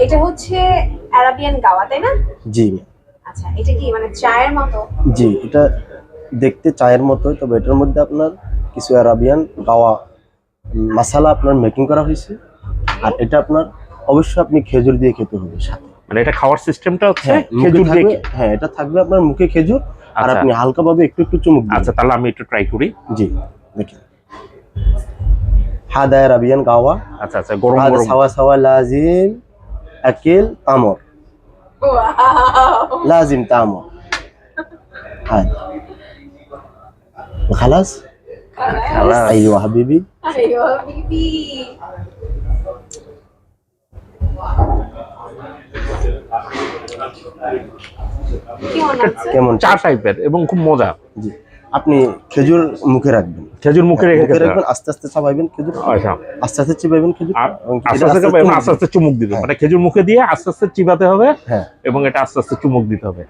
এটা হচ্ছে আরাবিয়ান গাওয়া, তাই না? জি আচ্ছা, এটা কি মানে চায়ের মতো? জি, এটা দেখতে চায়ের মতোই, তবে এটার মধ্যে আপনার কিছু আরাবিয়ান গাওয়া মশলা আপনার মেকিং করা হয়েছে। আর এটা আপনার অবশ্যই আপনি খেজুর দিয়ে খেতে হবে সাথে। মানে এটা খাওয়ার সিস্টেমটা হচ্ছে মুখে খেজুর দিয়ে। থাকবে, হ্যাঁ এটা থাকবে আপনার মুখে খেজুর, আর আচ্ছা। আপনি হালকাভাবে একটু একটু চুমুক দিন। আচ্ছা, তাহলে আমি একটু ট্রাই করি। জি দেখেন, হাদা আরাবিয়ান গাওয়া। আচ্ছা আচ্ছা, গরম هذا গরম। سوا سوا لازم أكل تمر، ওয়াও! لازم تمر هذا خلاص. خلاص. أيوة حبيبي. আইয়ো বিবি। কেমন আছে? কেমন চা টাইপের এবং খুব মজা। জি, আপনি খেজুর মুখে রাখবেন, খেজুর মুখে রেখে খেতে হয়। রাখবেন, আস্তে আস্তে চাবাইবেন খেজুর, আচ্ছা। আস্তে আস্তে চিবাইবেন খেজুর, আর এবং আস্তে এটা আস্তে আস্তে খাবে এবং চুমুক আস্তে আস্তে দিবেন। চুমুক দিতে হবে। হ্যাঁ। মানে খেজুর মুখে দিয়ে আস্তে আস্তে চিবাতে হবে হ্যাঁ। এবং এটা আস্তে আস্তে চুমুক দিতে হবে।